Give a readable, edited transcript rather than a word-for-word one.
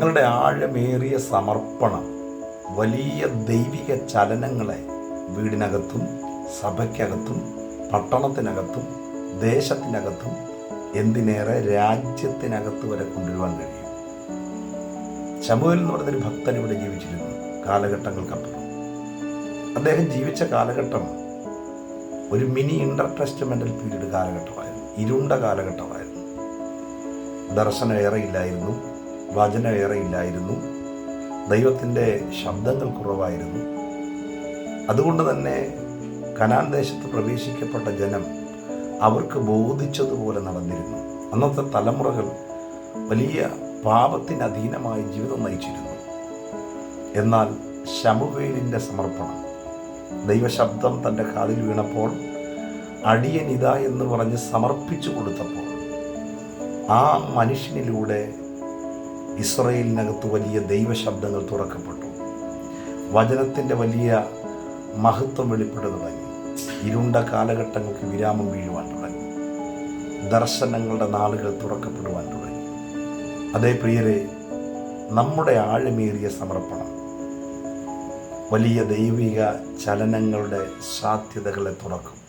നിങ്ങളുടെ ആഴമേറിയ സമർപ്പണം വലിയ ദൈവിക ചലനങ്ങളെ വീടിനകത്തും സഭയ്ക്കകത്തും പട്ടണത്തിനകത്തും ദേശത്തിനകത്തും എന്തിനേറെ രാജ്യത്തിനകത്ത് വരെ കൊണ്ടുവരുവാൻ കഴിയും. ശമൂവേൽ എന്ന് പറയുന്നൊരു ഭക്തൻ ഇവിടെ ജീവിച്ചിരുന്നു കാലഘട്ടങ്ങൾക്കപ്പുറം. അദ്ദേഹം ജീവിച്ച കാലഘട്ടം ഒരു മിനി ഇൻ്റർ ടെസ്റ്റ്മെൻ്റൽ പീരീഡ് കാലഘട്ടമായിരുന്നു. ഇരുണ്ട കാലഘട്ടമായിരുന്നു. ദർശനം ഏറെ ഇല്ലായിരുന്നു, വചനം ഏറെ ഇല്ലായിരുന്നു, ദൈവത്തിൻ്റെ ശബ്ദങ്ങൾ കുറവായിരുന്നു. അതുകൊണ്ട് തന്നെ കനാൻ ദേശത്ത് പ്രവേശിക്കപ്പെട്ട ജനം അവർക്ക് ബോധിച്ചതുപോലെ നടന്നിരുന്നു. അന്നത്തെ തലമുറകൾ വലിയ പാപത്തിന് അധീനമായി ജീവിതം നയിച്ചിരുന്നു. എന്നാൽ ശമൂവേലിൻ്റെ സമർപ്പണം, ദൈവശബ്ദം തൻ്റെ കാതിൽ വീണപ്പോൾ അടിയനിത എന്ന് പറഞ്ഞ് സമർപ്പിച്ചു കൊടുത്തപ്പോൾ ആ മനുഷ്യനിലൂടെ ഇസ്രായേലിനകത്ത് വലിയ ദൈവശബ്ദങ്ങൾ തുറക്കപ്പെട്ടു. വചനത്തിൻ്റെ വലിയ മഹത്വം വെളിപ്പെട്ടു തുടങ്ങി. ഇരുണ്ട കാലഘട്ടങ്ങൾക്ക് വിരാമം വീഴുവാൻ തുടങ്ങി. ദർശനങ്ങളുടെ നാളുകൾ തുറക്കപ്പെടുവാൻ തുടങ്ങി. അതേ പ്രിയരെ, നമ്മുടെ ആഴമേറിയ സമർപ്പണം വലിയ ദൈവിക ചലനങ്ങളുടെ സാധ്യതകളെ തുറക്കും.